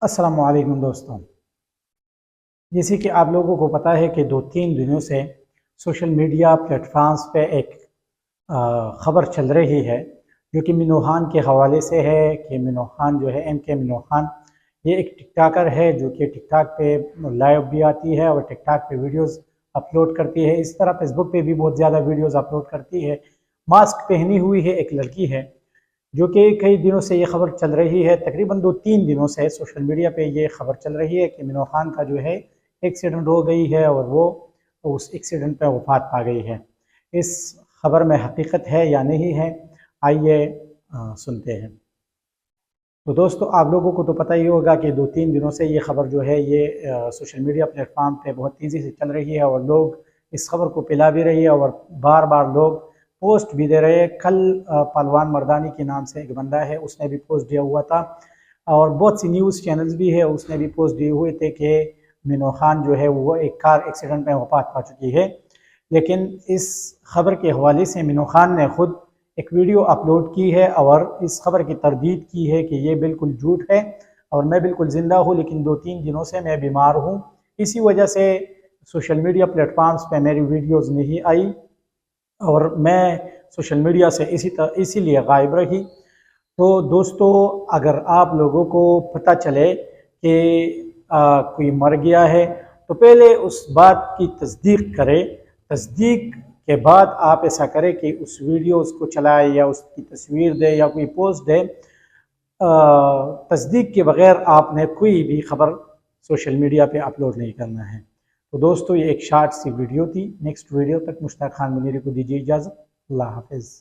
अस्सलाम वालेकुम दोस्तों। जैसे कि आप लोगों को पता है कि 2-3 दिनों से सोशल मीडिया प्लेटफॉर्म्स पे एक ख़बर चल रही है जो कि मिनो खान के हवाले से है कि मिनो खान जो है MK मिनो खान, ये एक टिकटॉकर है जो कि टिकटॉक पे लाइव भी आती है और टिकटॉक पे वीडियोस अपलोड करती है। इस तरह फेसबुक पे भी बहुत ज़्यादा वीडियोस अपलोड करती है। मास्क पहनी हुई है एक लड़की है जो कि कई दिनों से ये खबर चल रही है, तकरीबन 2-3 दिनों से सोशल मीडिया पे ये खबर चल रही है कि मिनो खान का जो है एक्सीडेंट हो गई है और वो उस एक्सीडेंट पे वफात पा गई है। इस खबर में हकीकत है या नहीं है, आइए सुनते हैं। तो दोस्तों, आप लोगों को तो पता ही होगा कि 2-3 दिनों से ये खबर जो है ये सोशल मीडिया प्लेटफॉर्म पे बहुत तेज़ी से चल रही है और लोग इस खबर को फैला भी रही है और बार बार लोग पोस्ट भी दे रहे हैं। कल पहलवान मर्दानी के नाम से एक बंदा है, उसने भी पोस्ट दिया हुआ था और बहुत सी न्यूज़ चैनल्स भी है, उसने भी पोस्ट दिए हुए थे कि मिनो खान जो है वो एक कार एक्सीडेंट में वफात पा चुकी है। लेकिन इस खबर के हवाले से मिनो खान ने खुद एक वीडियो अपलोड की है और इस खबर की तरदीद की है कि ये बिल्कुल झूठ है और मैं बिल्कुल ज़िंदा हूँ, लेकिन 2-3 दिनों से मैं बीमार हूँ। इसी वजह से सोशल मीडिया प्लेटफॉर्म्स पे मेरी वीडियोस नहीं आई और मैं सोशल मीडिया से इसीलिए गायब रही। तो दोस्तों, अगर आप लोगों को पता चले कि कोई मर गया है तो पहले उस बात की तस्दीक करें। तस्दीक के बाद आप ऐसा करें कि उस वीडियोस को चलाए या उसकी तस्वीर दे या कोई पोस्ट दे। तस्दीक के बगैर आपने कोई भी खबर सोशल मीडिया पे अपलोड नहीं करना है। तो दोस्तों, ये एक शॉर्ट सी वीडियो थी। नेक्स्ट वीडियो तक मुश्ताक खान मुनीरी को दीजिए इजाज़त। अल्लाह हाफ़िज़।